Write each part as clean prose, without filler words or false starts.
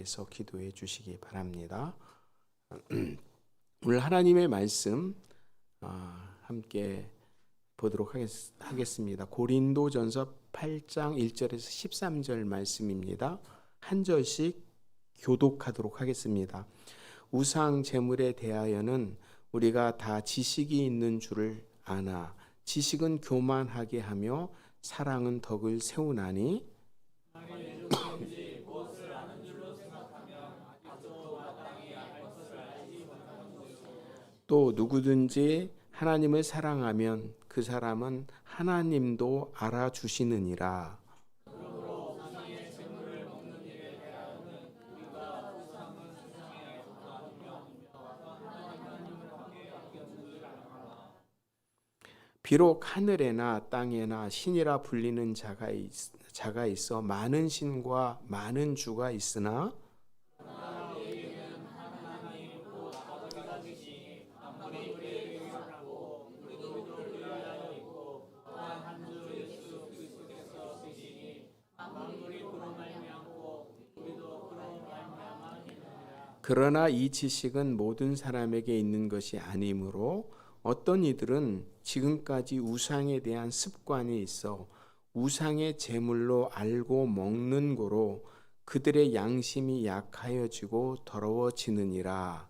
위해서 기도해 주시기 바랍니다. 오늘 하나님의 말씀 함께 보도록 하겠습니다. 고린도전서 8장 1절에서 13절 말씀입니다. 한 절씩 교독하도록 하겠습니다. 우상 제물에 대하여는 우리가 다 지식이 있는 줄을 아나 지식은 교만하게 하며 사랑은 덕을 세우나니 또 누구든지 하나님을 사랑하면 그 사람은 하나님도 알아주시느니라. 비록 하늘에나 땅에나 신이라 불리는 자가 있어 많은 신과 많은 주가 있으나 그러나 이 지식은 모든 사람에게 있는 것이 아니므로 어떤 이들은 지금까지 우상에 대한 습관이 있어 우상의 제물로 알고 먹는 고로 그들의 양심이 약하여지고 더러워지느니라.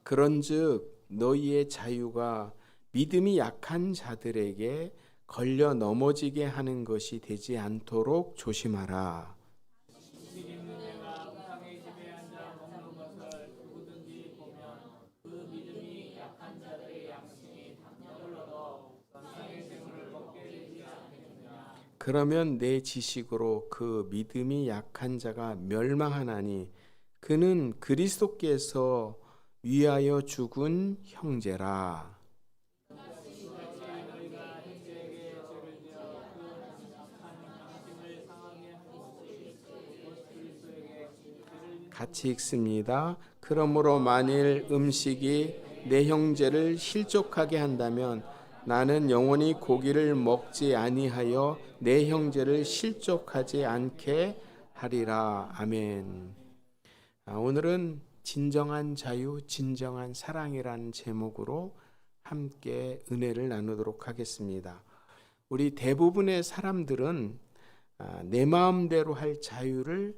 그런즉 너희의 자유가 믿음이 약한 자들에게 걸려 넘어지게 하는 것이 되지 않도록 조심하라. 그러면 내 지식으로 그 믿음이 약한 자가 멸망하나니 그는 그리스도께서 위하여 죽은 형제라. 같이 읽습니다. 그러므로 만일 음식이 내 형제를 실족하게 한다면 나는 영원히 고기를 먹지 아니하여 내 형제를 실족하지 않게 하리라. 아멘. 오늘은 진정한 자유, 진정한 사랑이라는 제목으로 함께 은혜를 나누도록 하겠습니다. 우리 대부분의 사람들은 내 마음대로 할 자유를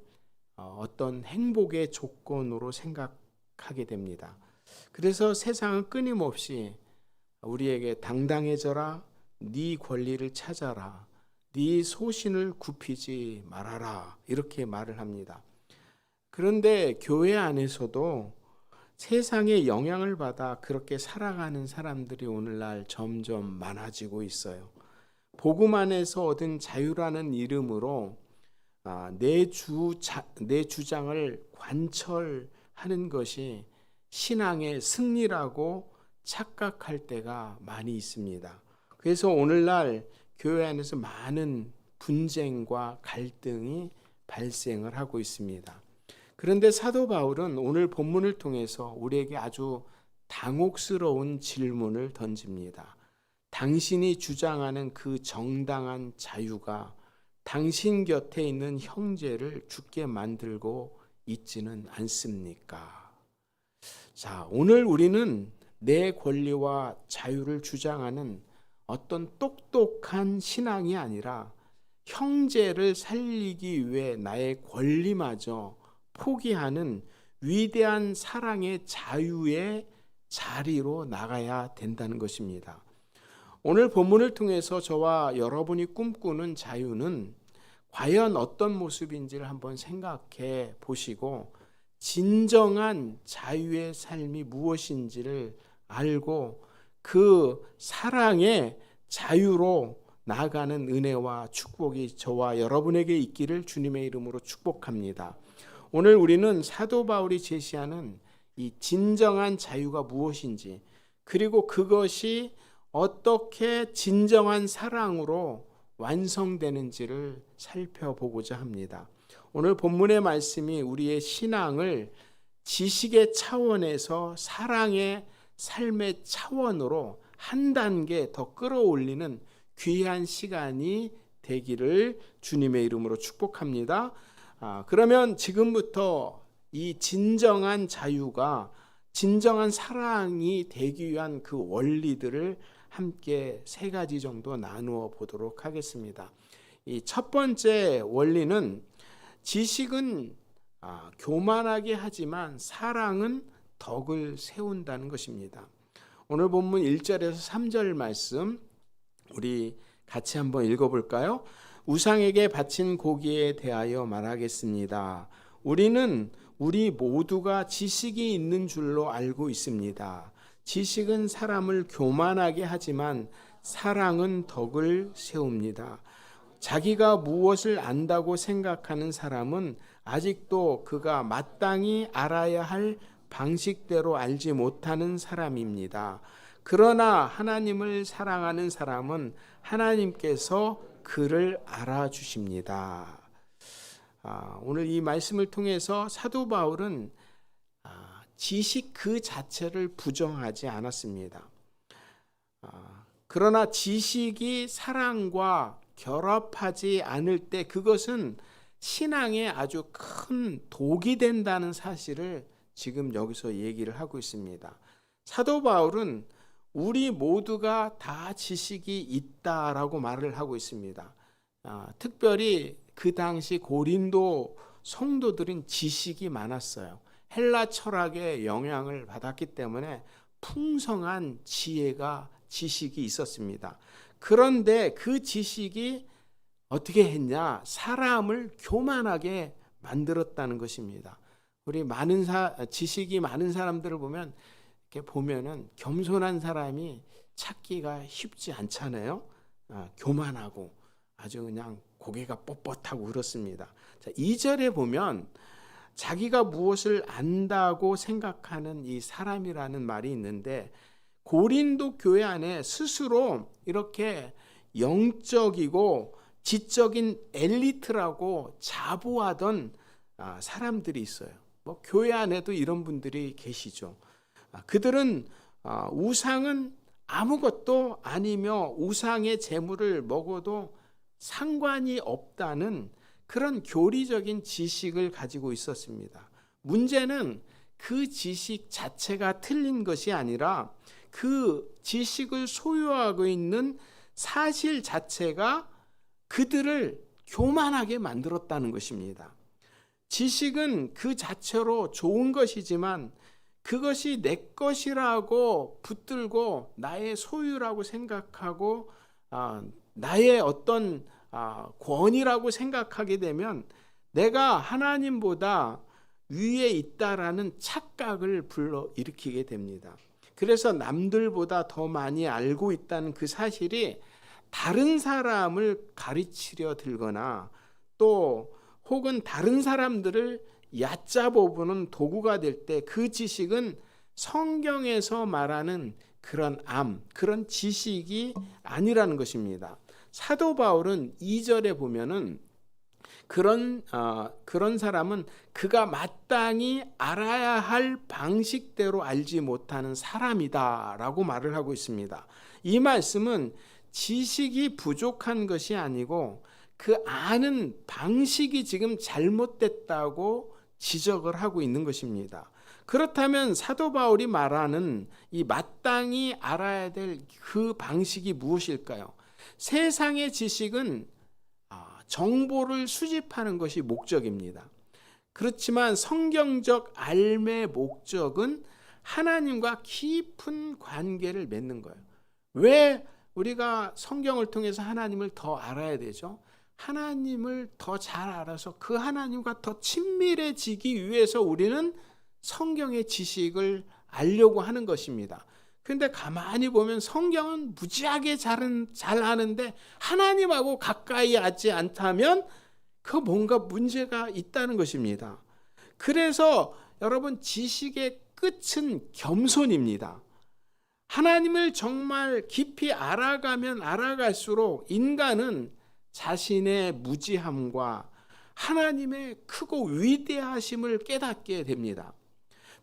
어떤 행복의 조건으로 생각하게 됩니다. 그래서 세상은 끊임없이 우리에게 당당해져라, 네 권리를 찾아라, 네 소신을 굽히지 말아라 이렇게 말을 합니다. 그런데 교회 안에서도 세상의 영향을 받아 그렇게 살아가는 사람들이 오늘날 점점 많아지고 있어요. 복음 안에서 얻은 자유라는 이름으로 내 주장을 관철하는 것이 신앙의 승리라고 착각할 때가 많이 있습니다. 그래서 오늘날 교회 안에서 많은 분쟁과 갈등이 발생을 하고 있습니다. 그런데 사도 바울은 오늘 본문을 통해서 우리에게 아주 당혹스러운 질문을 던집니다. 당신이 주장하는 그 정당한 자유가 당신 곁에 있는 형제를 죽게 만들고 있지는 않습니까? 자, 오늘 우리는 내 권리와 자유를 주장하는 어떤 똑똑한 신앙이 아니라 형제를 살리기 위해 나의 권리마저 포기하는 위대한 사랑의 자유의 자리로 나가야 된다는 것입니다. 오늘 본문을 통해서 저와 여러분이 꿈꾸는 자유는 과연 어떤 모습인지를 한번 생각해 보시고 진정한 자유의 삶이 무엇인지를 알고 그 사랑의 자유로 나아가는 은혜와 축복이 저와 여러분에게 있기를 주님의 이름으로 축복합니다. 오늘 우리는 사도 바울이 제시하는 이 진정한 자유가 무엇인지, 그리고 그것이 어떻게 진정한 사랑으로 완성되는지를 살펴보고자 합니다. 오늘 본문의 말씀이 우리의 신앙을 지식의 차원에서 사랑의 삶의 차원으로 한 단계 더 끌어올리는 귀한 시간이 되기를 주님의 이름으로 축복합니다. 그러면 지금부터 이 진정한 자유가 진정한 사랑이 되기 위한 그 원리들을 함께 3가지 정도 나누어 보도록 하겠습니다. 이 첫 번째 원리는 지식은 교만하게 하지만 사랑은 덕을 세운다는 것입니다. 오늘 본문 1절에서 3절 말씀 우리 같이 한번 읽어볼까요? 우상에게 바친 고기에 대하여 말하겠습니다. 우리는 우리 모두가 지식이 있는 줄로 알고 있습니다. 지식은 사람을 교만하게 하지만 사랑은 덕을 세웁니다. 자기가 무엇을 안다고 생각하는 사람은 아직도 그가 마땅히 알아야 할 방식대로 알지 못하는 사람입니다. 그러나 하나님을 사랑하는 사람은 하나님께서 그를 알아주십니다. 오늘 이 말씀을 통해서 사도 바울은 지식 그 자체를 부정하지 않았습니다. 그러나 지식이 사랑과 결합하지 않을 때 그것은 신앙에 아주 큰 독이 된다는 사실을 지금 여기서 얘기를 하고 있습니다. 사도 바울은 우리 모두가 다 지식이 있다라고 말을 하고 있습니다. 특별히 그 당시 고린도 성도들은 지식이 많았어요. 헬라 철학의 영향을 받았기 때문에 풍성한 지식이 있었습니다. 그런데 그 지식이 어떻게 했냐? 사람을 교만하게 만들었다는 것입니다. 우리 지식이 많은 사람들을 보면 이렇게 보면은 겸손한 사람이 찾기가 쉽지 않잖아요. 교만하고 아주 그냥 고개가 뻣뻣하고 그렇습니다. 자, 2절에 보면 자기가 무엇을 안다고 생각하는 이 사람이라는 말이 있는데 고린도 교회 안에 스스로 이렇게 영적이고 지적인 엘리트라고 자부하던 사람들이 있어요. 뭐 교회 안에도 이런 분들이 계시죠. 그들은 우상은 아무것도 아니며 우상의 재물을 먹어도 상관이 없다는 그런 교리적인 지식을 가지고 있었습니다. 문제는 그 지식 자체가 틀린 것이 아니라 그 지식을 소유하고 있는 사실 자체가 그들을 교만하게 만들었다는 것입니다. 지식은 그 자체로 좋은 것이지만 그것이 내 것이라고 붙들고 나의 소유라고 생각하고 나의 어떤 권위라고 생각하게 되면 내가 하나님보다 위에 있다라는 착각을 불러일으키게 됩니다. 그래서 남들보다 더 많이 알고 있다는 그 사실이 다른 사람을 가르치려 들거나 또 혹은 다른 사람들을 얕잡아보는 도구가 될 때 그 지식은 성경에서 말하는 그런 지식이 아니라는 것입니다. 사도 바울은 2절에 보면은 그런 사람은 그가 마땅히 알아야 할 방식대로 알지 못하는 사람이다라고 말을 하고 있습니다. 이 말씀은 지식이 부족한 것이 아니고 그 아는 방식이 지금 잘못됐다고 지적을 하고 있는 것입니다. 그렇다면 사도 바울이 말하는 이 마땅히 알아야 될 그 방식이 무엇일까요? 세상의 지식은 정보를 수집하는 것이 목적입니다. 그렇지만 성경적 삶의 목적은 하나님과 깊은 관계를 맺는 거예요. 왜 우리가 성경을 통해서 하나님을 더 알아야 되죠? 하나님을 더 잘 알아서 그 하나님과 더 친밀해지기 위해서 우리는 성경의 지식을 알려고 하는 것입니다. 근데 가만히 보면 성경은 무지하게 잘 아는데 하나님하고 가까이 하지 않다면 그 뭔가 문제가 있다는 것입니다. 그래서 여러분 지식의 끝은 겸손입니다. 하나님을 정말 깊이 알아가면 알아갈수록 인간은 자신의 무지함과 하나님의 크고 위대하심을 깨닫게 됩니다.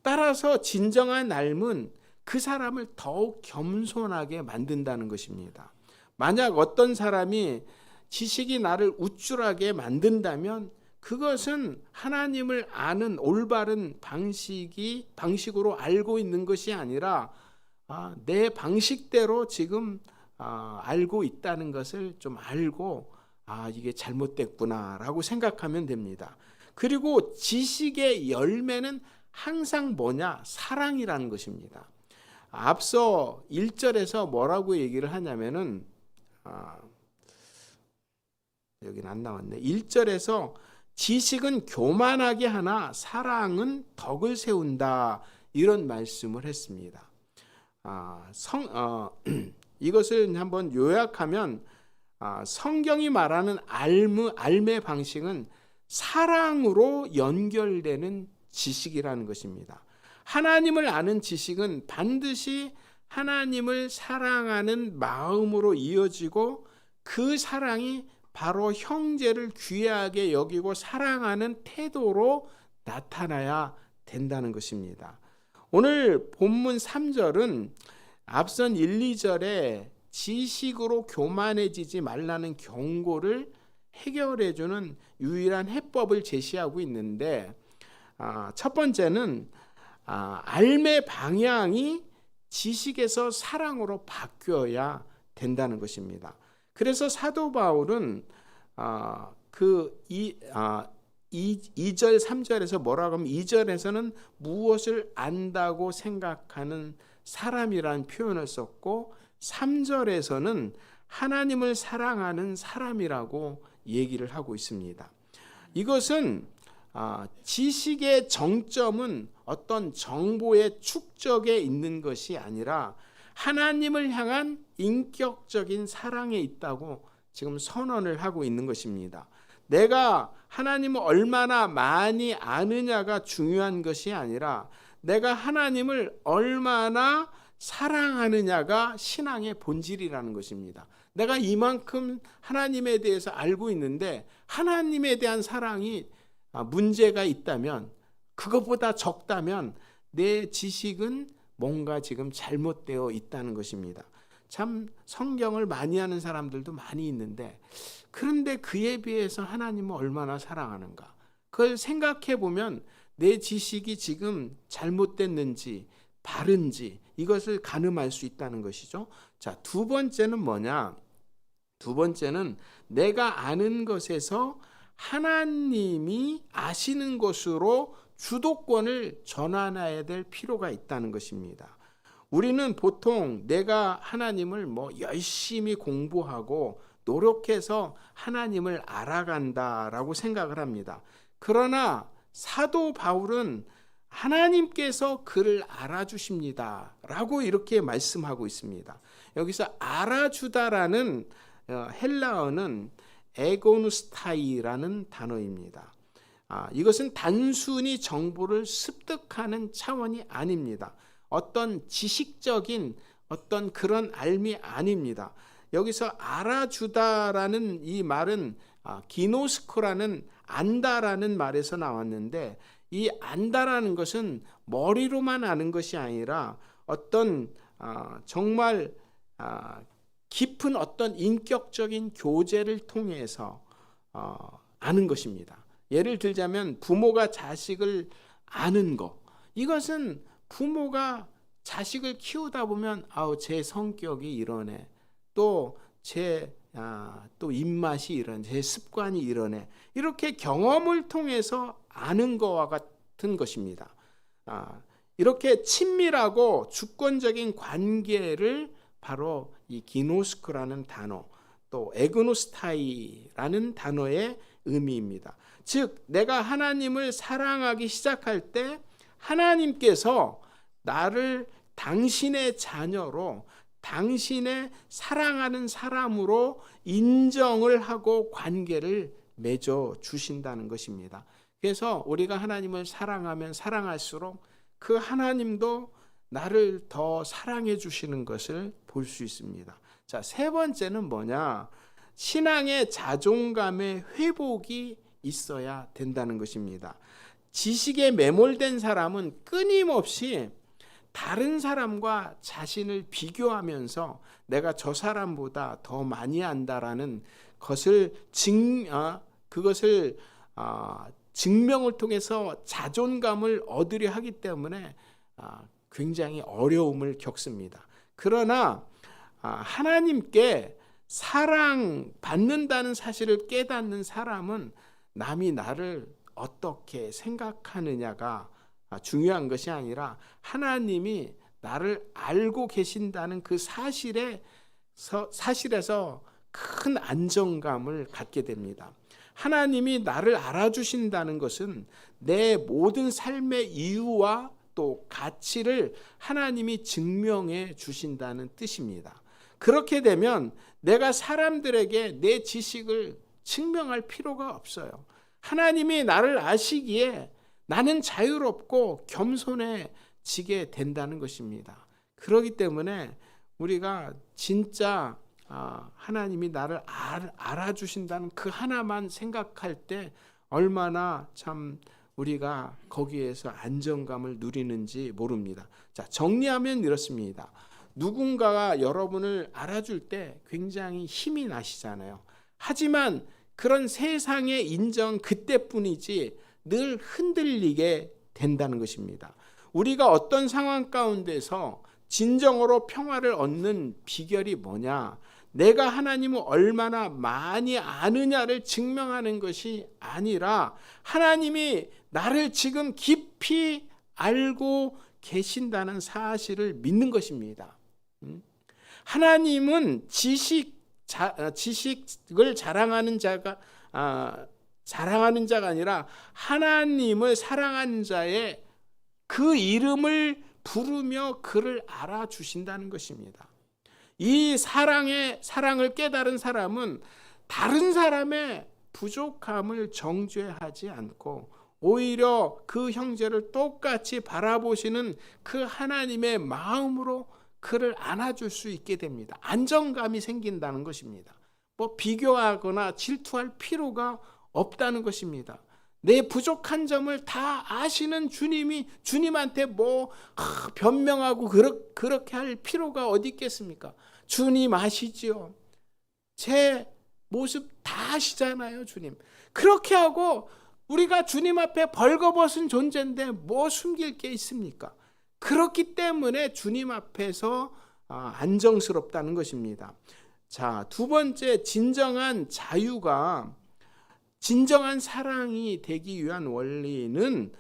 따라서 진정한 삶은 그 사람을 더욱 겸손하게 만든다는 것입니다. 만약 어떤 사람이 지식이 나를 우쭐하게 만든다면 그것은 하나님을 아는 올바른 방식으로 알고 있는 것이 아니라 내 방식대로 지금 알고 있다는 것을 좀 알고 이게 잘못됐구나라고 생각하면 됩니다. 그리고 지식의 열매는 항상 뭐냐? 사랑이라는 것입니다. 앞서 1절에서 뭐라고 얘기를 하냐면은 여기는 안 나왔네. 1절에서 지식은 교만하게 하나 사랑은 덕을 세운다, 이런 말씀을 했습니다. 이것을 한번 요약하면 성경이 말하는 삶의 방식은 사랑으로 연결되는 지식이라는 것입니다. 하나님을 아는 지식은 반드시 하나님을 사랑하는 마음으로 이어지고 그 사랑이 바로 형제를 귀하게 여기고 사랑하는 태도로 나타나야 된다는 것입니다. 오늘 본문 3절은 앞선 1, 2절에 지식으로 교만해지지 말라는 경고를 해결해주는 유일한 해법을 제시하고 있는데, 첫 번째는 삶의 방향이 지식에서 사랑으로 바뀌어야 된다는 것입니다. 그래서 사도 바울은 2절 3절에서 뭐라고 하면 2절에서는 무엇을 안다고 생각하는 사람이라는 표현을 썼고 3절에서는 하나님을 사랑하는 사람이라고 얘기를 하고 있습니다. 이것은 지식의 정점은 어떤 정보의 축적에 있는 것이 아니라 하나님을 향한 인격적인 사랑에 있다고 지금 선언을 하고 있는 것입니다. 내가 하나님을 얼마나 많이 아느냐가 중요한 것이 아니라 내가 하나님을 얼마나 사랑하느냐가 신앙의 본질이라는 것입니다. 내가 이만큼 하나님에 대해서 알고 있는데 하나님에 대한 사랑이 문제가 있다면, 그것보다 적다면 내 지식은 뭔가 지금 잘못되어 있다는 것입니다. 참 성경을 많이 하는 사람들도 많이 있는데, 그런데 그에 비해서 하나님을 얼마나 사랑하는가, 그걸 생각해 보면 내 지식이 지금 잘못됐는지 바른지 이것을 가늠할 수 있다는 것이죠. 자, 두 번째는 뭐냐? 두 번째는 내가 아는 것에서 하나님이 아시는 것으로 주도권을 전환해야 될 필요가 있다는 것입니다. 우리는 보통 내가 하나님을 열심히 공부하고 노력해서 하나님을 알아간다라고 생각을 합니다. 그러나 사도 바울은 하나님께서 그를 알아주십니다 라고 이렇게 말씀하고 있습니다. 여기서 알아주다라는 헬라어는 에고누스타이라는 단어입니다. 이것은 단순히 정보를 습득하는 차원이 아닙니다. 어떤 지식적인 어떤 그런 알미 아닙니다. 여기서 알아주다라는 이 말은 기노스코라는 안다라는 말에서 나왔는데, 이 안다라는 것은 머리로만 아는 것이 아니라 어떤 정말 깊은 어떤 인격적인 교제를 통해서 아는 것입니다. 예를 들자면 부모가 자식을 아는 것, 이것은 부모가 자식을 키우다 보면 제 성격이 이러네, 또 입맛이 이러네, 제 습관이 이러네, 이렇게 경험을 통해서 아는 것과 같은 것입니다. 이렇게 친밀하고 주권적인 관계를 바로 이 기노스크라는 단어, 또 에그노스타이라는 단어의 의미입니다. 즉 내가 하나님을 사랑하기 시작할 때 하나님께서 나를 당신의 자녀로, 당신의 사랑하는 사람으로 인정을 하고 관계를 맺어 주신다는 것입니다. 그래서 우리가 하나님을 사랑하면 사랑할수록 그 하나님도 나를 더 사랑해 주시는 것을 볼 수 있습니다. 자, 세 번째는 뭐냐? 신앙의 자존감의 회복이 있어야 된다는 것입니다. 지식에 매몰된 사람은 끊임없이 다른 사람과 자신을 비교하면서 내가 저 사람보다 더 많이 안다라는 것을 그것을 증명을 통해서 자존감을 얻으려 하기 때문에 굉장히 어려움을 겪습니다. 그러나 하나님께 사랑받는다는 사실을 깨닫는 사람은 남이 나를 어떻게 생각하느냐가 중요한 것이 아니라 하나님이 나를 알고 계신다는 그 사실에서 큰 안정감을 갖게 됩니다. 하나님이 나를 알아주신다는 것은 내 모든 삶의 이유와 또 가치를 하나님이 증명해 주신다는 뜻입니다. 그렇게 되면 내가 사람들에게 내 지식을 증명할 필요가 없어요. 하나님이 나를 아시기에 나는 자유롭고 겸손해지게 된다는 것입니다. 그렇기 때문에 우리가 진짜 하나님이 나를 알아주신다는 그 하나만 생각할 때 얼마나 참 우리가 거기에서 안정감을 누리는지 모릅니다. 자, 정리하면 이렇습니다. 누군가가 여러분을 알아줄 때 굉장히 힘이 나시잖아요. 하지만 그런 세상의 인정 그때뿐이지 늘 흔들리게 된다는 것입니다. 우리가 어떤 상황 가운데서 진정으로 평화를 얻는 비결이 뭐냐? 내가 하나님을 얼마나 많이 아느냐를 증명하는 것이 아니라 하나님이 나를 지금 깊이 알고 계신다는 사실을 믿는 것입니다. 하나님은 지식을 자랑하는 자가 아니라 하나님을 사랑하는 자의 그 이름을 부르며 그를 알아주신다는 것입니다. 이 사랑을 깨달은 사람은 다른 사람의 부족함을 정죄하지 않고 오히려 그 형제를 똑같이 바라보시는 그 하나님의 마음으로 그를 안아줄 수 있게 됩니다. 안정감이 생긴다는 것입니다. 비교하거나 질투할 필요가 없다는 것입니다. 내 부족한 점을 다 아시는 주님이 주님한테 변명하고 그렇게 할 필요가 어디 있겠습니까? 주님 아시지요. 제 모습 다 아시잖아요, 주님. 그렇게 하고 우리가 주님 앞에 벌거벗은 존재인데 뭐 숨길 게 있습니까? 그렇기 때문에 주님 앞에서 안정스럽다는 것입니다. 자, 두 번째, 진정한 자유가 진정한 사랑이 되기 위한 원리는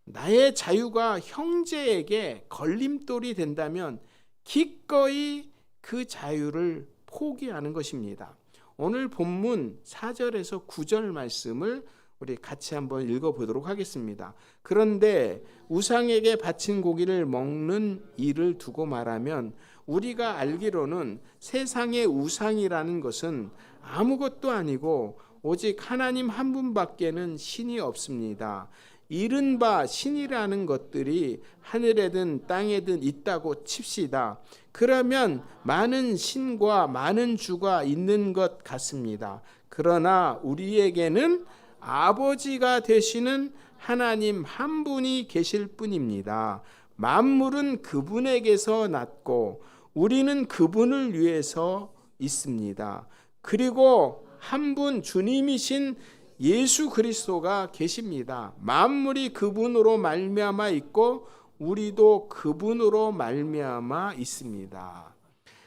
나의 자유가 형제에게 걸림돌이 된다면 기꺼이 그 자유를 포기하는 것입니다. 오늘 본문 4절에서 9절 말씀을 우리 같이 한번 읽어보도록 하겠습니다. 그런데 우상에게 바친 고기를 먹는 일을 두고 말하면 우리가 알기로는 세상의 우상이라는 것은 아무것도 아니고 오직 하나님 한 분밖에는 신이 없습니다. 이른바 신이라는 것들이 하늘에든 땅에든 있다고 칩시다. 그러면 많은 신과 많은 주가 있는 것 같습니다. 그러나 우리에게는 아버지가 되시는 하나님 한 분이 계실 뿐입니다. 만물은 그분에게서 났고 우리는 그분을 위해서 있습니다. 그리고 한 분 주님이신 예수 그리스도가 계십니다. 만물이 그분으로 말미암아 있고 우리도 그분으로 말미암아 있습니다.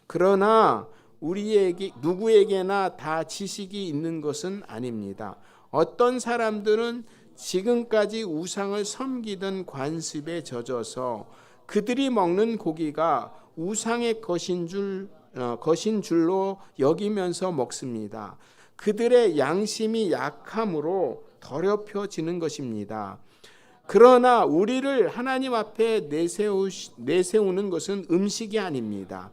그러나 누구에게나 다 지식이 있는 것은 아닙니다. 어떤 사람들은 지금까지 우상을 섬기던 관습에 젖어서 그들이 먹는 고기가 우상의 것인 줄로 여기면서 먹습니다. 그들의 양심이 약함으로 더럽혀지는 것입니다. 그러나 우리를 하나님 앞에 내세우는 것은 음식이 아닙니다.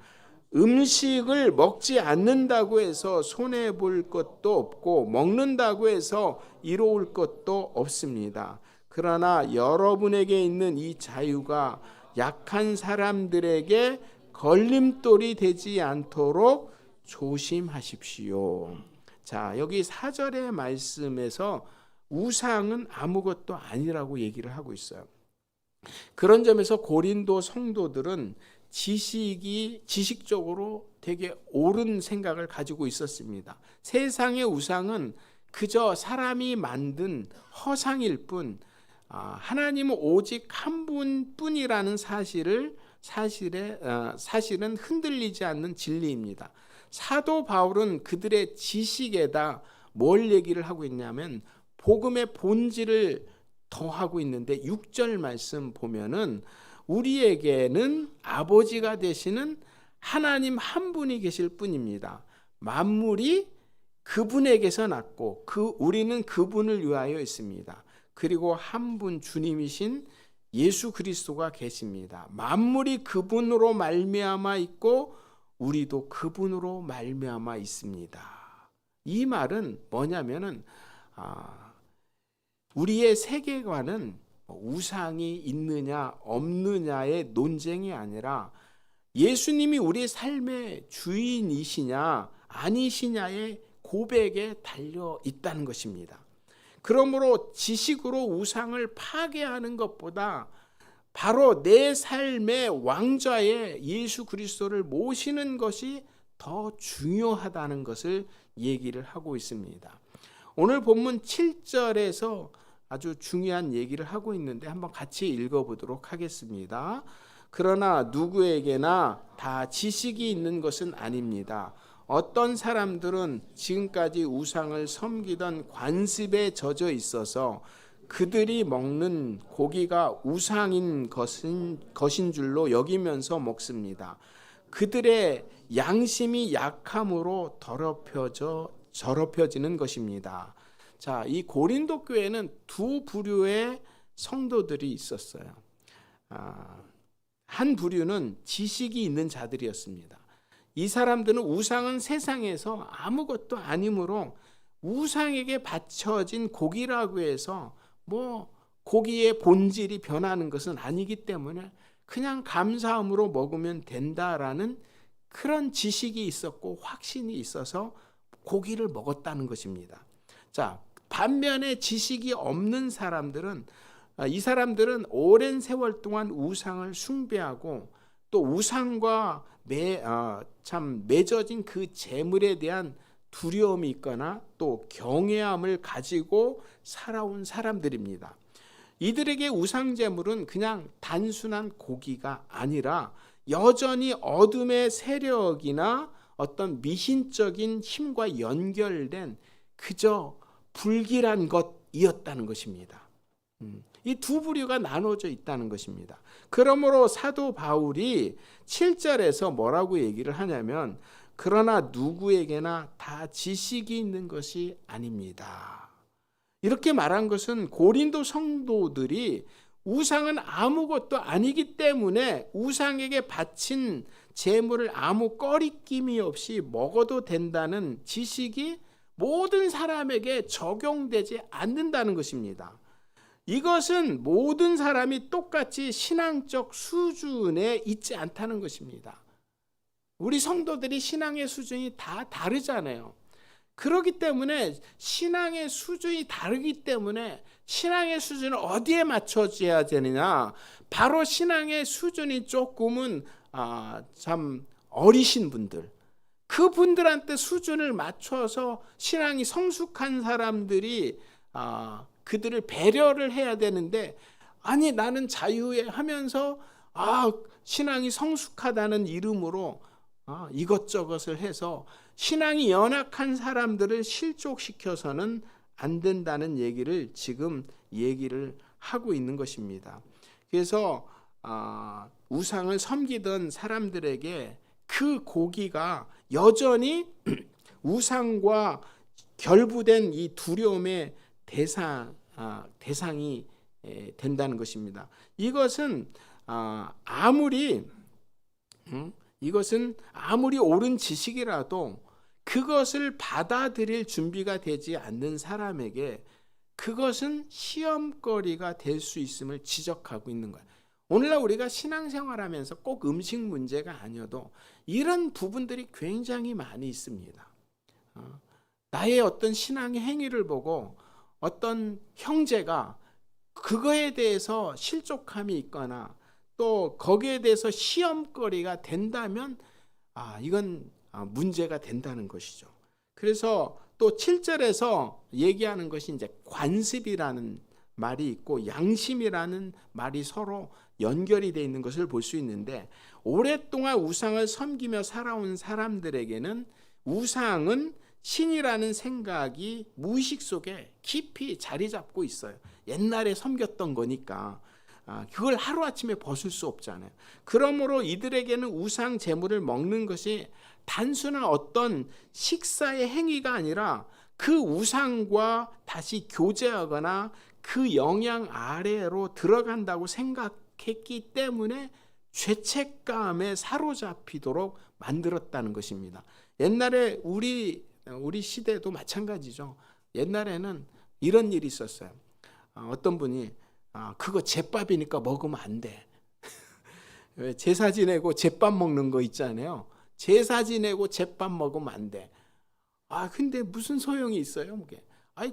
음식을 먹지 않는다고 해서 손해볼 것도 없고 먹는다고 해서 이로울 것도 없습니다. 그러나 여러분에게 있는 이 자유가 약한 사람들에게 걸림돌이 되지 않도록 조심하십시오. 자, 여기 4절의 말씀에서 우상은 아무것도 아니라고 얘기를 하고 있어요. 그런 점에서 고린도 성도들은 지식적으로 되게 옳은 생각을 가지고 있었습니다. 세상의 우상은 그저 사람이 만든 허상일 뿐, 하나님은 오직 한 분뿐이라는 사실은 흔들리지 않는 진리입니다. 사도 바울은 그들의 지식에다 뭘 얘기를 하고 있냐면 복음의 본질을 더하고 있는데 6절 말씀 보면은 우리에게는 아버지가 되시는 하나님 한 분이 계실 뿐입니다. 만물이 그분에게서 났고 우리는 그분을 위하여 있습니다. 그리고 한 분 주님이신 예수 그리스도가 계십니다. 만물이 그분으로 말미암아 있고 우리도 그분으로 말미암아 있습니다. 이 말은 뭐냐면은 우리의 세계관은 우상이 있느냐 없느냐의 논쟁이 아니라 예수님이 우리의 삶의 주인이시냐 아니시냐의 고백에 달려 있다는 것입니다. 그러므로 지식으로 우상을 파괴하는 것보다 바로 내 삶의 왕좌에 예수 그리스도를 모시는 것이 더 중요하다는 것을 얘기를 하고 있습니다. 오늘 본문 7절에서 아주 중요한 얘기를 하고 있는데 한번 같이 읽어보도록 하겠습니다. 그러나 누구에게나 다 지식이 있는 것은 아닙니다. 어떤 사람들은 지금까지 우상을 섬기던 관습에 젖어 있어서 그들이 먹는 고기가 우상인 것인 줄로 여기면서 먹습니다. 그들의 양심이 약함으로 더럽혀지는 것입니다. 자, 이 고린도 교회는 두 부류의 성도들이 있었어요. 한 부류는 지식이 있는 자들이었습니다. 이 사람들은 우상은 세상에서 아무것도 아니므로 우상에게 바쳐진 고기라고 해서 고기의 본질이 변하는 것은 아니기 때문에 그냥 감사함으로 먹으면 된다라는 그런 지식이 있었고 확신이 있어서 고기를 먹었다는 것입니다. 자, 반면에 지식이 없는 사람들은 이 사람들은 오랜 세월 동안 우상을 숭배하고 또 우상과 맺어진 그 재물에 대한 두려움이 있거나 또 경외함을 가지고 살아온 사람들입니다. 이들에게 우상 재물은 그냥 단순한 고기가 아니라 여전히 어둠의 세력이나 어떤 미신적인 힘과 연결된 그저 불길한 것이었다는 것입니다. 이 두 부류가 나눠져 있다는 것입니다. 그러므로 사도 바울이 7절에서 뭐라고 얘기를 하냐면 그러나 누구에게나 다 지식이 있는 것이 아닙니다. 이렇게 말한 것은 고린도 성도들이 우상은 아무것도 아니기 때문에 우상에게 바친 재물을 아무 꺼리낌이 없이 먹어도 된다는 지식이 모든 사람에게 적용되지 않는다는 것입니다. 이것은 모든 사람이 똑같이 신앙적 수준에 있지 않다는 것입니다. 우리 성도들이 신앙의 수준이 다 다르잖아요. 그렇기 때문에 신앙의 수준이 다르기 때문에 신앙의 수준을 어디에 맞춰줘야 되느냐? 바로 신앙의 수준이 조금은 참 어리신 분들, 그분들한테 수준을 맞춰서 신앙이 성숙한 사람들이 그들을 배려를 해야 되는데 아니 나는 자유에 하면서 신앙이 성숙하다는 이름으로 이것저것을 해서 신앙이 연약한 사람들을 실족시켜서는 안 된다는 얘기를 지금 얘기를 하고 있는 것입니다. 그래서 우상을 섬기던 사람들에게 그 고기가 여전히 우상과 결부된 이 두려움의 대상이 된다는 것입니다. 이것은 아무리 옳은 지식이라도 그것을 받아들일 준비가 되지 않는 사람에게 그것은 시험거리가 될 수 있음을 지적하고 있는 거예요. 오늘날 우리가 신앙생활하면서 꼭 음식 문제가 아니어도 이런 부분들이 굉장히 많이 있습니다. 나의 어떤 신앙의 행위를 보고 어떤 형제가 그거에 대해서 실족함이 있거나 또 거기에 대해서 시험거리가 된다면 이건 문제가 된다는 것이죠. 그래서 또 7절에서 얘기하는 것이 이제 관습이라는 말이 있고 양심이라는 말이 서로 연결이 되어 있는 것을 볼 수 있는데, 오랫동안 우상을 섬기며 살아온 사람들에게는 우상은 신이라는 생각이 무의식 속에 깊이 자리 잡고 있어요. 옛날에 섬겼던 거니까 그걸 하루아침에 벗을 수 없잖아요. 그러므로 이들에게는 우상 제물을 먹는 것이 단순한 어떤 식사의 행위가 아니라 그 우상과 다시 교제하거나 그 영향 아래로 들어간다고 생각했기 때문에 죄책감에 사로잡히도록 만들었다는 것입니다. 옛날에 우리 시대도 마찬가지죠. 옛날에는 이런 일이 있었어요. 어떤 분이 그거 제밥이니까 먹으면 안 돼. 제사 지내고 제밥 먹는 거 있잖아요. 제사 지내고 제밥 먹으면 안 돼. 근데 무슨 소용이 있어요, 그게?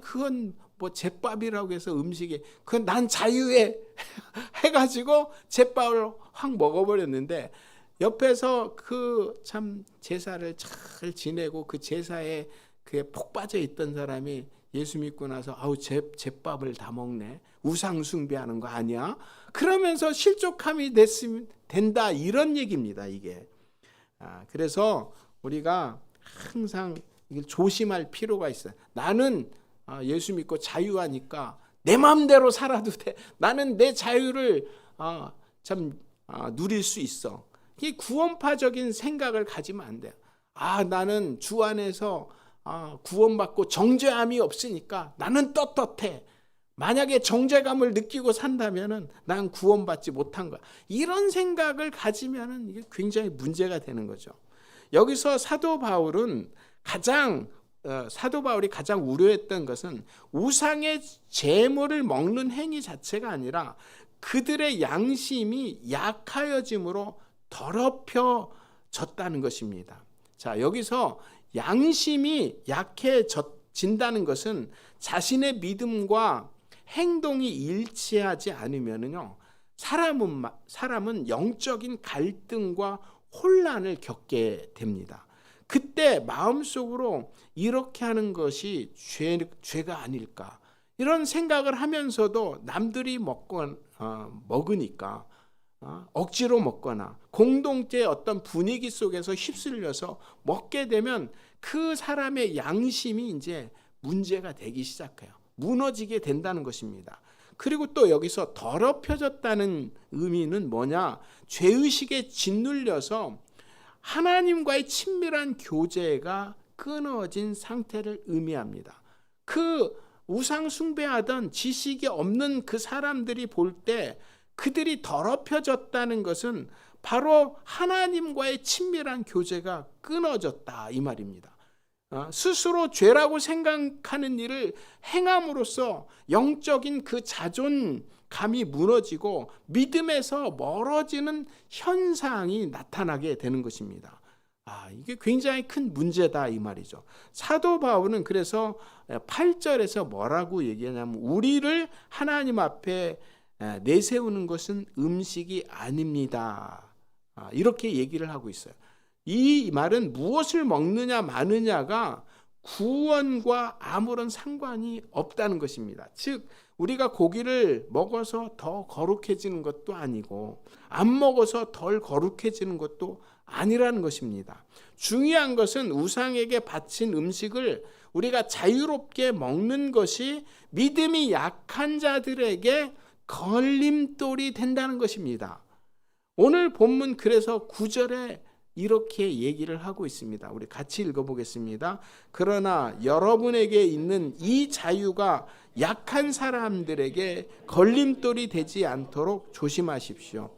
그건 뭐 제밥이라고 해서 음식이, 그건 난 자유해 해가지고 제밥을 확 먹어버렸는데, 옆에서 그 참 제사를 잘 지내고 그 제사에 그에 폭 빠져 있던 사람이 예수 믿고 나서 제밥을 다 먹네, 우상 숭배하는 거 아니야? 그러면서 실족함이 된다, 이런 얘기입니다, 이게. 그래서 우리가 항상 이걸 조심할 필요가 있어요. 나는 예수 믿고 자유하니까 내 마음대로 살아도 돼. 나는 내 자유를 누릴 수 있어. 이 구원파적인 생각을 가지면 안 돼요. 나는 주 안에서 구원받고 정죄함이 없으니까 나는 떳떳해. 만약에 정죄감을 느끼고 산다면은 난 구원받지 못한 거야. 이런 생각을 가지면은 이게 굉장히 문제가 되는 거죠. 여기서 사도 바울이 가장 우려했던 것은 우상의 제물을 먹는 행위 자체가 아니라 그들의 양심이 약하여짐으로 더럽혀졌다는 것입니다. 자, 여기서 양심이 약해진다는 것은 자신의 믿음과 행동이 일치하지 않으면요, 사람은 영적인 갈등과 혼란을 겪게 됩니다. 그때 마음속으로 이렇게 하는 것이 죄가 아닐까, 이런 생각을 하면서도 남들이 먹으니까 억지로 먹거나 공동체의 어떤 분위기 속에서 휩쓸려서 먹게 되면 그 사람의 양심이 이제 문제가 되기 시작해요. 무너지게 된다는 것입니다. 그리고 또 여기서 더럽혀졌다는 의미는 뭐냐? 죄의식에 짓눌려서 하나님과의 친밀한 교제가 끊어진 상태를 의미합니다. 그 우상 숭배하던 지식이 없는 그 사람들이 볼 때 그들이 더럽혀졌다는 것은 바로 하나님과의 친밀한 교제가 끊어졌다, 이 말입니다. 스스로 죄라고 생각하는 일을 행함으로써 영적인 그 자존감이 무너지고 믿음에서 멀어지는 현상이 나타나게 되는 것입니다. 이게 굉장히 큰 문제다, 이 말이죠. 사도 바울은 그래서 8절에서 뭐라고 얘기하냐면, 우리를 하나님 앞에 내세우는 것은 음식이 아닙니다, 이렇게 얘기를 하고 있어요. 이 말은 무엇을 먹느냐 마느냐가 구원과 아무런 상관이 없다는 것입니다. 즉, 우리가 고기를 먹어서 더 거룩해지는 것도 아니고 안 먹어서 덜 거룩해지는 것도 아니라는 것입니다. 중요한 것은 우상에게 바친 음식을 우리가 자유롭게 먹는 것이 믿음이 약한 자들에게 걸림돌이 된다는 것입니다. 오늘 본문 그래서 9절에 이렇게 얘기를 하고 있습니다. 우리 같이 읽어보겠습니다. 그러나 여러분에게 있는 이 자유가 약한 사람들에게 걸림돌이 되지 않도록 조심하십시오.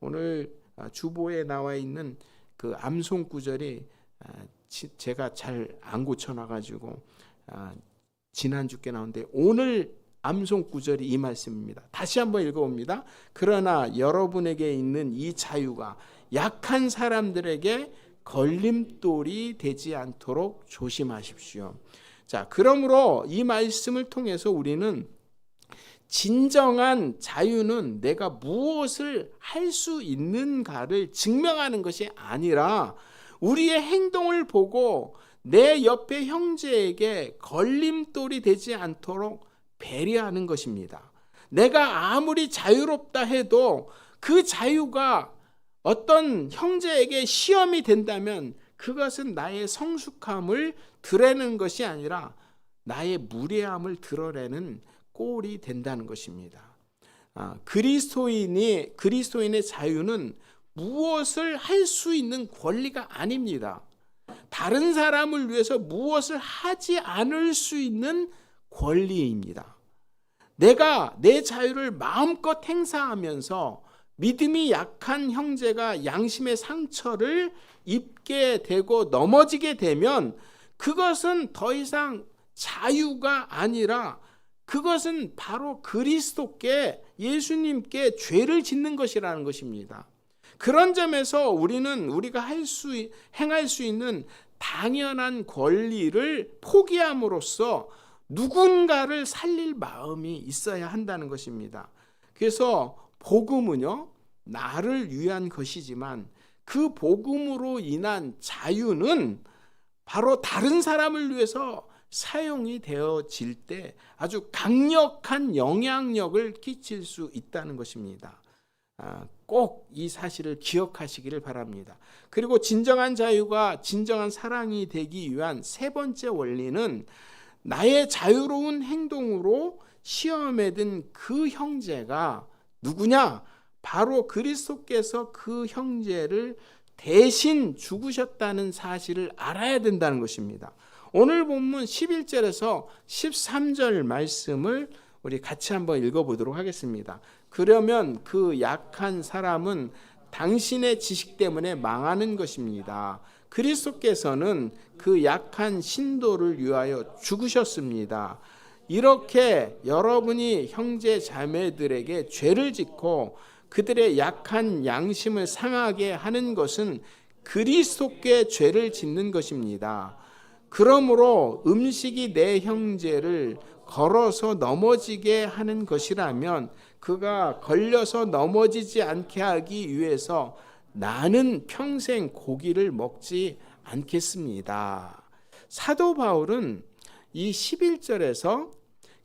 오늘 주보에 나와 있는 그 암송 구절이 제가 잘 안 고쳐놔가지고 지난주께 나오는데, 오늘 암송 구절이 이 말씀입니다. 다시 한번 읽어봅니다. 그러나 여러분에게 있는 이 자유가 약한 사람들에게 걸림돌이 되지 않도록 조심하십시오. 자, 그러므로 이 말씀을 통해서 우리는 진정한 자유는 내가 무엇을 할 수 있는가를 증명하는 것이 아니라 우리의 행동을 보고 내 옆에 형제에게 걸림돌이 되지 않도록 배려하는 것입니다. 내가 아무리 자유롭다 해도 그 자유가 어떤 형제에게 시험이 된다면 그것은 나의 성숙함을 드러내는 것이 아니라 나의 무례함을 드러내는 꼴이 된다는 것입니다. 그리스도인의 자유는 무엇을 할 수 있는 권리가 아닙니다. 다른 사람을 위해서 무엇을 하지 않을 수 있는 권리입니다. 내가 내 자유를 마음껏 행사하면서 믿음이 약한 형제가 양심의 상처를 입게 되고 넘어지게 되면 그것은 더 이상 자유가 아니라 그것은 바로 그리스도께, 예수님께 죄를 짓는 것이라는 것입니다. 그런 점에서 우리가 행할 수 있는 당연한 권리를 포기함으로써 누군가를 살릴 마음이 있어야 한다는 것입니다. 그래서 복음은요, 나를 위한 것이지만 그 복음으로 인한 자유는 바로 다른 사람을 위해서 사용이 되어질 때 아주 강력한 영향력을 끼칠 수 있다는 것입니다. 꼭 이 사실을 기억하시기를 바랍니다. 그리고 진정한 자유가 진정한 사랑이 되기 위한 세 번째 원리는 나의 자유로운 행동으로 시험에 든 그 형제가 누구냐? 바로 그리스도께서 그 형제를 대신 죽으셨다는 사실을 알아야 된다는 것입니다. 오늘 본문 11절에서 13절 말씀을 우리 같이 한번 읽어보도록 하겠습니다. 그러면 그 약한 사람은 당신의 지식 때문에 망하는 것입니다. 그리스도께서는 그 약한 신도를 위하여 죽으셨습니다. 이렇게 여러분이 형제 자매들에게 죄를 짓고 그들의 약한 양심을 상하게 하는 것은 그리스도께 죄를 짓는 것입니다. 그러므로 음식이 내 형제를 걸어서 넘어지게 하는 것이라면 그가 걸려서 넘어지지 않게 하기 위해서 나는 평생 고기를 먹지 않겠습니다. 사도 바울은 이 11절에서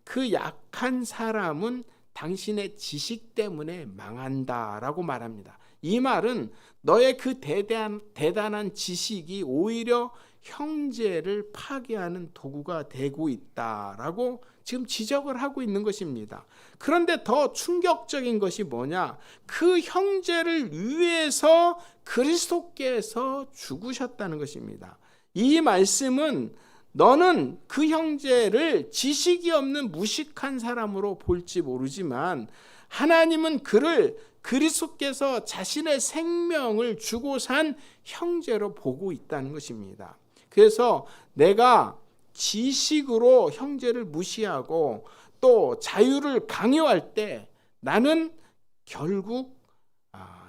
그 약한 사람은 당신의 지식 때문에 망한다라고 말합니다. 이 말은 너의 그 대단한 지식이 오히려 형제를 파괴하는 도구가 되고 있다라고 지금 지적을 하고 있는 것입니다. 그런데 더 충격적인 것이 뭐냐? 그 형제를 위해서 그리스도께서 죽으셨다는 것입니다. 이 말씀은 너는 그 형제를 지식이 없는 무식한 사람으로 볼지 모르지만 하나님은 그를 그리스도께서 자신의 생명을 주고 산 형제로 보고 있다는 것입니다. 그래서 내가 지식으로 형제를 무시하고 또 자유를 강요할 때 나는 결국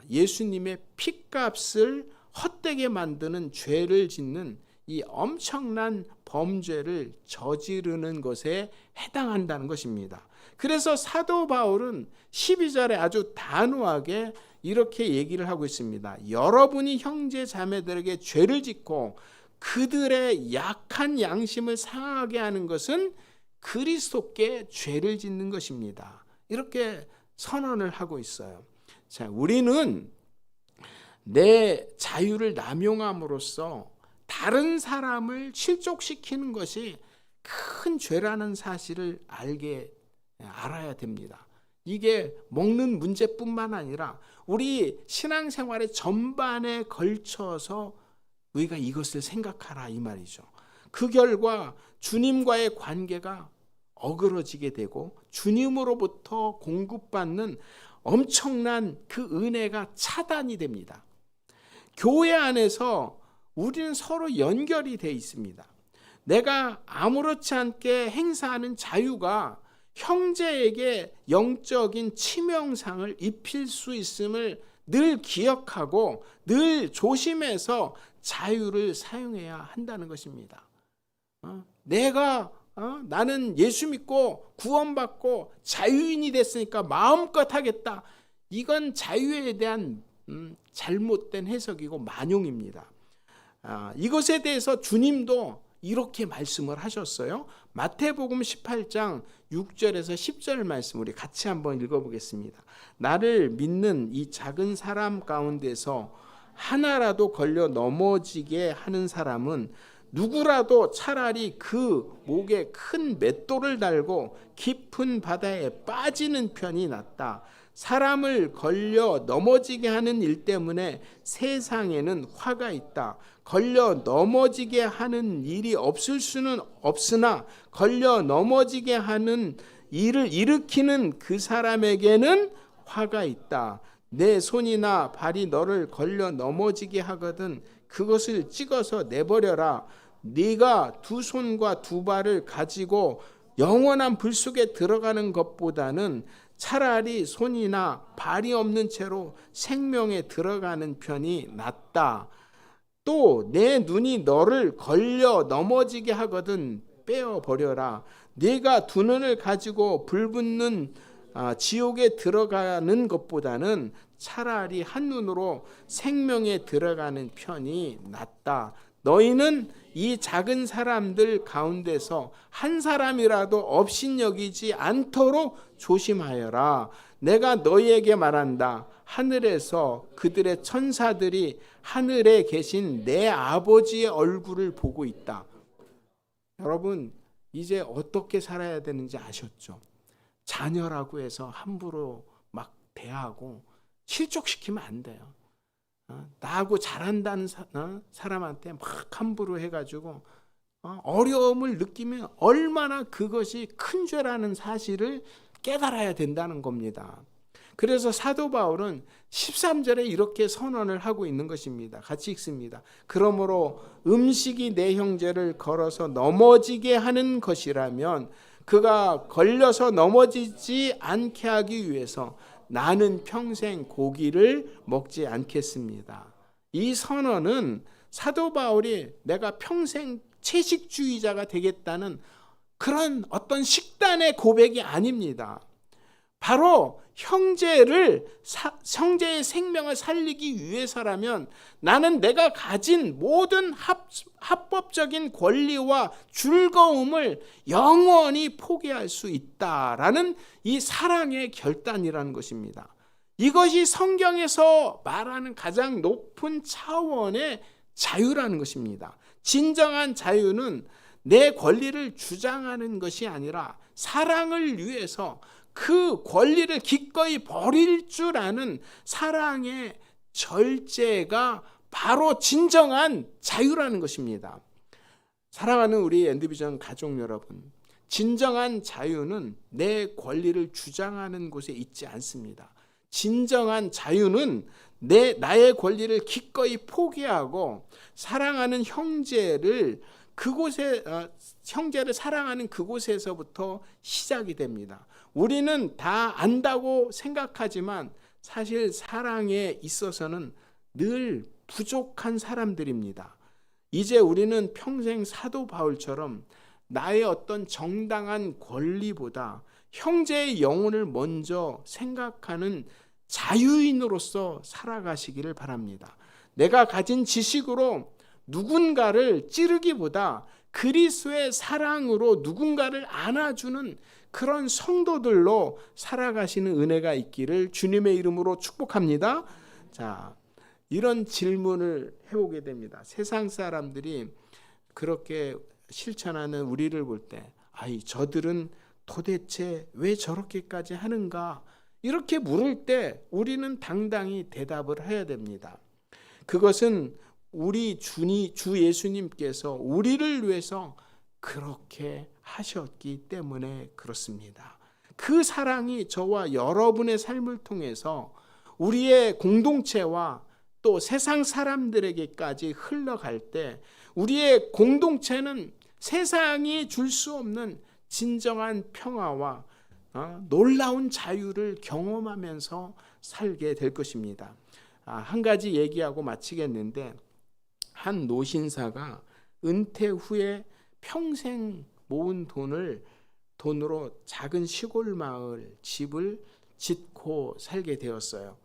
예수님의 핏값을 헛되게 만드는 죄를 짓는 이 엄청난 범죄를 저지르는 것에 해당한다는 것입니다. 그래서 사도 바울은 12절에 아주 단호하게 이렇게 얘기를 하고 있습니다. 여러분이 형제 자매들에게 죄를 짓고 그들의 약한 양심을 상하게 하는 것은 그리스도께 죄를 짓는 것입니다. 이렇게 선언을 하고 있어요. 자, 우리는 내 자유를 남용함으로써 다른 사람을 실족시키는 것이 큰 죄라는 사실을 알아야 됩니다. 이게 먹는 문제뿐만 아니라 우리 신앙생활의 전반에 걸쳐서 우리가 이것을 생각하라 이 말이죠. 그 결과 주님과의 관계가 어그러지게 되고 주님으로부터 공급받는 엄청난 그 은혜가 차단이 됩니다. 교회 안에서 우리는 서로 연결이 되어 있습니다. 내가 아무렇지 않게 행사하는 자유가 형제에게 영적인 치명상을 입힐 수 있음을 늘 기억하고 늘 조심해서 자유를 사용해야 한다는 것입니다. 내가 나는 예수 믿고 구원받고 자유인이 됐으니까 마음껏 하겠다. 이건 자유에 대한 잘못된 해석이고 만용입니다. 이것에 대해서 주님도 이렇게 말씀을 하셨어요. 마태복음 18장 6절에서 10절 말씀 우리 같이 한번 읽어보겠습니다. 나를 믿는 이 작은 사람 가운데서 하나라도 걸려 넘어지게 하는 사람은 누구라도 차라리 그 목에 큰 맷돌을 달고 깊은 바다에 빠지는 편이 낫다. 사람을 걸려 넘어지게 하는 일 때문에 세상에는 화가 있다. 걸려 넘어지게 하는 일이 없을 수는 없으나 걸려 넘어지게 하는 일을 일으키는 그 사람에게는 화가 있다. 내 손이나 발이 너를 걸려 넘어지게 하거든 그것을 찍어서 내버려라. 네가 두 손과 두 발을 가지고 영원한 불 속에 들어가는 것보다는 차라리 손이나 발이 없는 채로 생명에 들어가는 편이 낫다. 또 내 눈이 너를 걸려 넘어지게 하거든 빼어버려라. 네가 두 눈을 가지고 불붙는 지옥에 들어가는 것보다는 차라리 한 눈으로 생명에 들어가는 편이 낫다. 너희는 이 작은 사람들 가운데서 한 사람이라도 업신여기지 않도록 조심하여라. 내가 너희에게 말한다. 하늘에서 그들의 천사들이 하늘에 계신 내 아버지의 얼굴을 보고 있다. 여러분, 이제 어떻게 살아야 되는지 아셨죠? 자녀라고 해서 함부로 막 대하고 실족시키면 안 돼요. 나하고 잘한다는 사람한테 막 함부로 해가지고 어려움을 느끼면 얼마나 그것이 큰 죄라는 사실을 깨달아야 된다는 겁니다. 그래서 사도 바울은 13절에 이렇게 선언을 하고 있는 것입니다. 같이 읽습니다. 그러므로 음식이 내 형제를 걸어서 넘어지게 하는 것이라면 그가 걸려서 넘어지지 않게 하기 위해서 나는 평생 고기를 먹지 않겠습니다. 이 선언은 사도 바울이 내가 평생 채식주의자가 되겠다는 그런 어떤 식단의 고백이 아닙니다. 바로 형제의 생명을 살리기 위해서라면 나는 내가 가진 모든 합법적인 권리와 즐거움을 영원히 포기할 수 있다라는 이 사랑의 결단이라는 것입니다. 이것이 성경에서 말하는 가장 높은 차원의 자유라는 것입니다. 진정한 자유는 내 권리를 주장하는 것이 아니라 사랑을 위해서 그 권리를 기꺼이 버릴 줄 아는 사랑의 절제가 바로 진정한 자유라는 것입니다. 사랑하는 우리 엔드비전 가족 여러분, 진정한 자유는 내 권리를 주장하는 곳에 있지 않습니다. 진정한 자유는 나의 권리를 기꺼이 포기하고 사랑하는 형제를 사랑하는 그곳에서부터 시작이 됩니다. 우리는 다 안다고 생각하지만 사실 사랑에 있어서는 늘 부족한 사람들입니다. 이제 우리는 평생 사도 바울처럼 나의 어떤 정당한 권리보다 형제의 영혼을 먼저 생각하는 자유인으로서 살아가시기를 바랍니다. 내가 가진 지식으로 누군가를 찌르기보다 그리스도의 사랑으로 누군가를 안아주는 그런 성도들로 살아가시는 은혜가 있기를 주님의 이름으로 축복합니다. 자, 이런 질문을 해보게 됩니다. 세상 사람들이 그렇게 실천하는 우리를 볼 때, 저들은 도대체 왜 저렇게까지 하는가? 이렇게 물을 때 우리는 당당히 대답을 해야 됩니다. 그것은 우리 주 예수님께서 우리를 위해서 그렇게 하셨기 때문에 그렇습니다. 그 사랑이 저와 여러분의 삶을 통해서 우리의 공동체와 또 세상 사람들에게까지 흘러갈 때 우리의 공동체는 세상이 줄 수 없는 진정한 평화와 놀라운 자유를 경험하면서 살게 될 것입니다. 한 가지 얘기하고 마치겠는데, 한 노신사가 은퇴 후에 평생 모은 돈으로 작은 시골 마을 집을 짓고 살게 되었어요.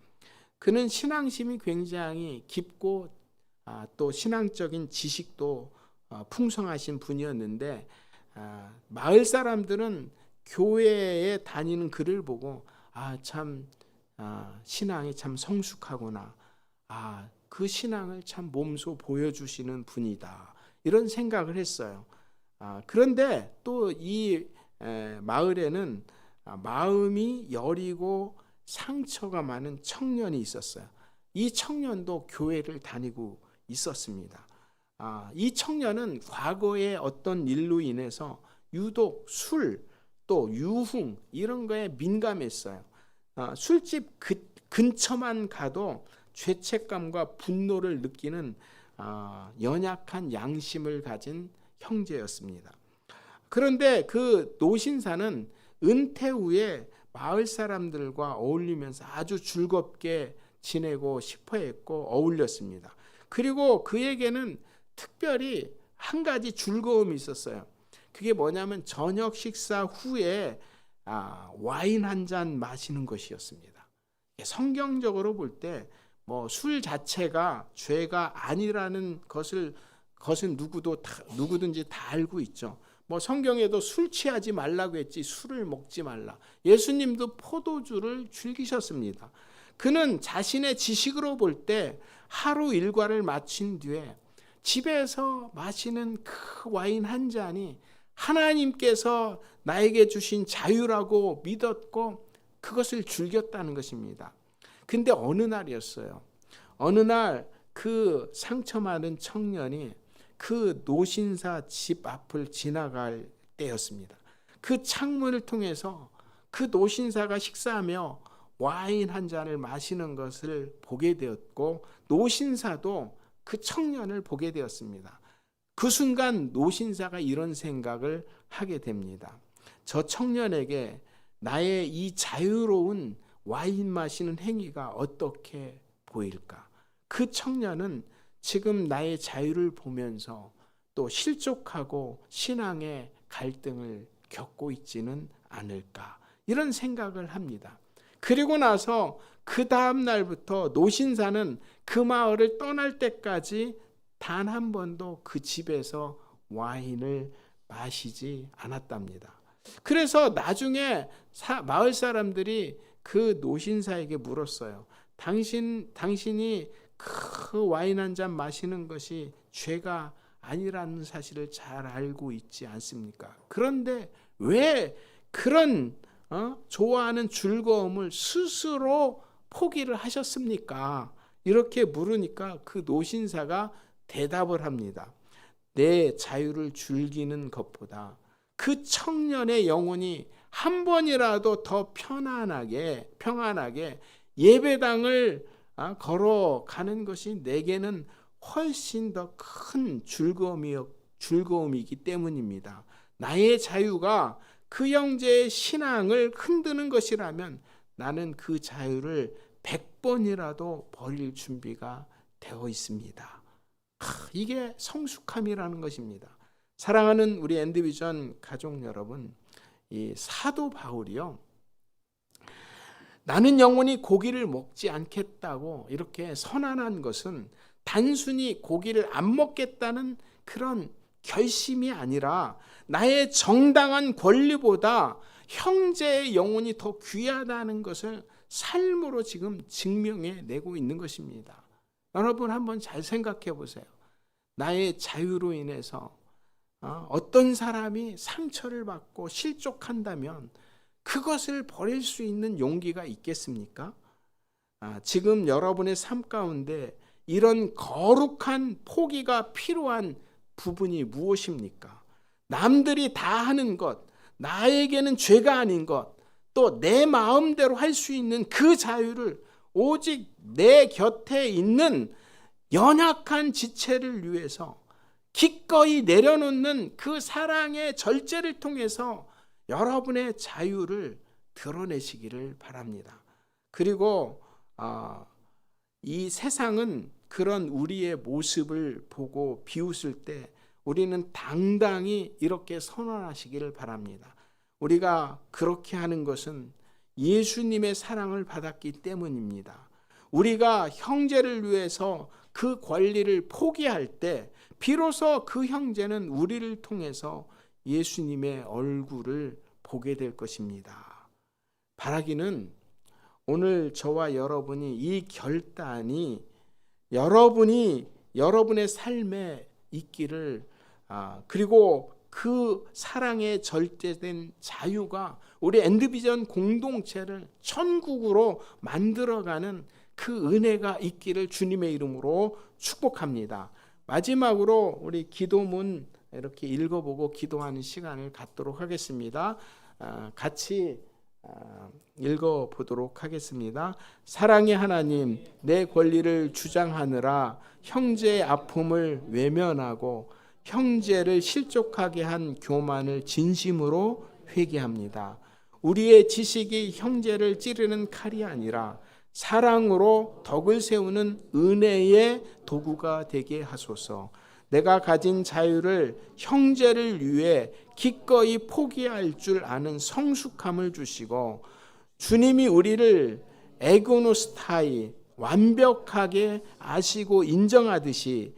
그는 신앙심이 굉장히 깊고 또 신앙적인 지식도 풍성하신 분이었는데, 마을 사람들은 교회에 다니는 그를 보고 참 신앙이 참 성숙하구나, 그 신앙을 참 몸소 보여주시는 분이다, 이런 생각을 했어요. 그런데 또 이 마을에는 마음이 여리고 상처가 많은 청년이 있었어요. 이 청년도 교회를 다니고 있었습니다. 이 청년은 과거의 어떤 일로 인해서 유독 술, 또 유흥 이런 거에 민감했어요. 술집 근처만 가도 죄책감과 분노를 느끼는 연약한 양심을 가진 형제였습니다. 그런데 그 노신사는 은퇴 후에 마을 사람들과 어울리면서 아주 즐겁게 지내고 싶어 했고 어울렸습니다. 그리고 그에게는 특별히 한 가지 즐거움이 있었어요. 그게 뭐냐면 저녁 식사 후에 와인 한 잔 마시는 것이었습니다. 성경적으로 볼 때 뭐 술 자체가 죄가 아니라는 것은 누구든지 다 알고 있죠. 뭐 성경에도 술 취하지 말라고 했지 술을 먹지 말라. 예수님도 포도주를 즐기셨습니다. 그는 자신의 지식으로 볼 때 하루 일과를 마친 뒤에 집에서 마시는 그 와인 한 잔이 하나님께서 나에게 주신 자유라고 믿었고 그것을 즐겼다는 것입니다. 근데 어느 날이었어요. 어느 날 그 상처 많은 청년이 그 노신사 집 앞을 지나갈 때였습니다. 그 창문을 통해서 그 노신사가 식사하며 와인 한 잔을 마시는 것을 보게 되었고, 노신사도 그 청년을 보게 되었습니다. 그 순간 노신사가 이런 생각을 하게 됩니다. 저 청년에게 나의 이 자유로운 와인 마시는 행위가 어떻게 보일까? 그 청년은 지금 나의 자유를 보면서 또 실족하고 신앙의 갈등을 겪고 있지는 않을까, 이런 생각을 합니다. 그리고 나서 그 다음 날부터 노신사는 그 마을을 떠날 때까지 단 한 번도 그 집에서 와인을 마시지 않았답니다. 그래서 나중에 마을 사람들이 그 노신사에게 물었어요. 당신이 그 와인 한 잔 마시는 것이 죄가 아니라는 사실을 잘 알고 있지 않습니까? 그런데 왜 그런 좋아하는 즐거움을 스스로 포기를 하셨습니까? 이렇게 물으니까 그 노신사가 대답을 합니다. 내 자유를 즐기는 것보다 그 청년의 영혼이 한 번이라도 더 평안하게 예배당을 걸어가는 것이 내게는 훨씬 더 큰 즐거움이기 때문입니다. 나의 자유가 그 형제의 신앙을 흔드는 것이라면 나는 그 자유를 100번이라도 버릴 준비가 되어 있습니다. 이게 성숙함이라는 것입니다. 사랑하는 우리 엔드비전 가족 여러분, 이 사도 바울이요, 나는 영원히 고기를 먹지 않겠다고 이렇게 선언한 것은 단순히 고기를 안 먹겠다는 그런 결심이 아니라 나의 정당한 권리보다 형제의 영혼이 더 귀하다는 것을 삶으로 지금 증명해 내고 있는 것입니다. 여러분 한번 잘 생각해 보세요. 나의 자유로 인해서 어떤 사람이 상처를 받고 실족한다면 그것을 버릴 수 있는 용기가 있겠습니까? 지금 여러분의 삶 가운데 이런 거룩한 포기가 필요한 부분이 무엇입니까? 남들이 다 하는 것, 나에게는 죄가 아닌 것, 또 내 마음대로 할 수 있는 그 자유를 오직 내 곁에 있는 연약한 지체를 위해서 기꺼이 내려놓는 그 사랑의 절제를 통해서 여러분의 자유를 드러내시기를 바랍니다. 그리고 이 세상은 그런 우리의 모습을 보고 비웃을 때 우리는 당당히 이렇게 선언하시기를 바랍니다. 우리가 그렇게 하는 것은 예수님의 사랑을 받았기 때문입니다. 우리가 형제를 위해서 그 권리를 포기할 때 비로소 그 형제는 우리를 통해서 예수님의 얼굴을 보게 될 것입니다. 바라기는 오늘 저와 여러분이 이 결단이 여러분의 삶에 있기를, 그리고 그 사랑의 절대된 자유가 우리 엔드비전 공동체를 천국으로 만들어가는 그 은혜가 있기를 주님의 이름으로 축복합니다. 마지막으로 우리 기도문 이렇게 읽어보고 기도하는 시간을 갖도록 하겠습니다. 같이 읽어보도록 하겠습니다. 사랑의 하나님, 내 권리를 주장하느라 형제의 아픔을 외면하고 형제를 실족하게 한 교만을 진심으로 회개합니다. 우리의 지식이 형제를 찌르는 칼이 아니라 사랑으로 덕을 세우는 은혜의 도구가 되게 하소서. 내가 가진 자유를 형제를 위해 기꺼이 포기할 줄 아는 성숙함을 주시고, 주님이 우리를 에고노스타이 완벽하게 아시고 인정하듯이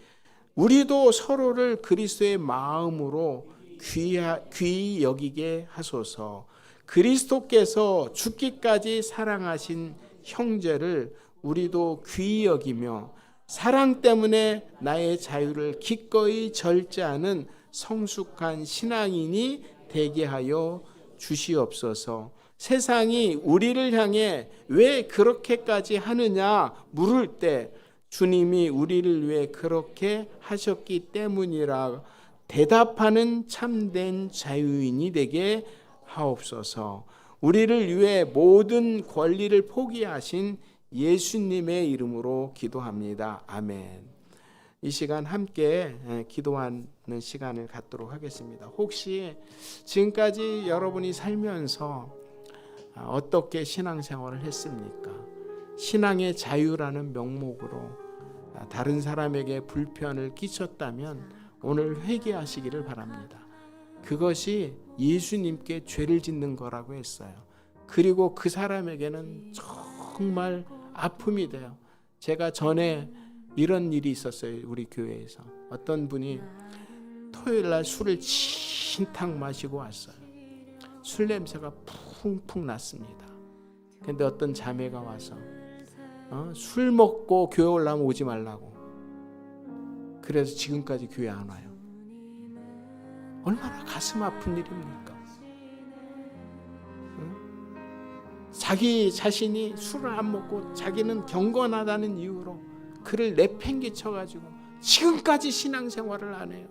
우리도 서로를 그리스도의 마음으로 귀히 여기게 하소서. 그리스도께서 죽기까지 사랑하신 형제를 우리도 귀히 여기며 사랑 때문에 나의 자유를 기꺼이 절제하는 성숙한 신앙인이 되게 하여 주시옵소서. 세상이 우리를 향해 왜 그렇게까지 하느냐 물을 때 주님이 우리를 위해 그렇게 하셨기 때문이라 대답하는 참된 자유인이 되게 하옵소서. 우리를 위해 모든 권리를 포기하신 예수님의 이름으로 기도합니다. 아멘. 이 시간 함께 기도하는 시간을 갖도록 하겠습니다. 혹시 지금까지 여러분이 살면서 어떻게 신앙생활을 했습니까? 신앙의 자유라는 명목으로 다른 사람에게 불편을 끼쳤다면 오늘 회개하시기를 바랍니다. 그것이 예수님께 죄를 짓는 거라고 했어요. 그리고 그 사람에게는 정말 아픔이 돼요. 제가 전에 이런 일이 있었어요. 우리 교회에서 어떤 분이 토요일날 술을 진탕 마시고 왔어요. 술 냄새가 풍풍 났습니다. 근데 어떤 자매가 와서 술 먹고 교회 올라오면 오지 말라고. 그래서 지금까지 교회 안 와요. 얼마나 가슴 아픈 일입니까? 자기 자신이 술을 안 먹고 자기는 경건하다는 이유로 그를 내팽개쳐가지고 지금까지 신앙생활을 안 해요.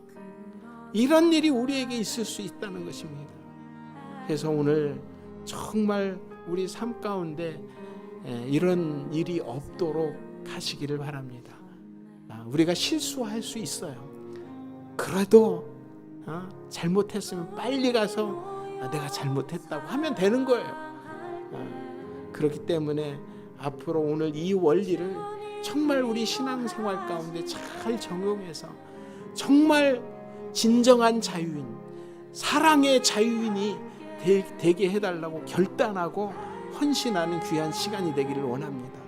이런 일이 우리에게 있을 수 있다는 것입니다. 그래서 오늘 정말 우리 삶 가운데 이런 일이 없도록 하시기를 바랍니다. 우리가 실수할 수 있어요. 그래도 잘못했으면 빨리 가서 내가 잘못했다고 하면 되는 거예요. 그렇기 때문에 앞으로 오늘 이 원리를 정말 우리 신앙생활 가운데 잘 적용해서 정말 진정한 자유인, 사랑의 자유인이 되게 해달라고 결단하고 헌신하는 귀한 시간이 되기를 원합니다.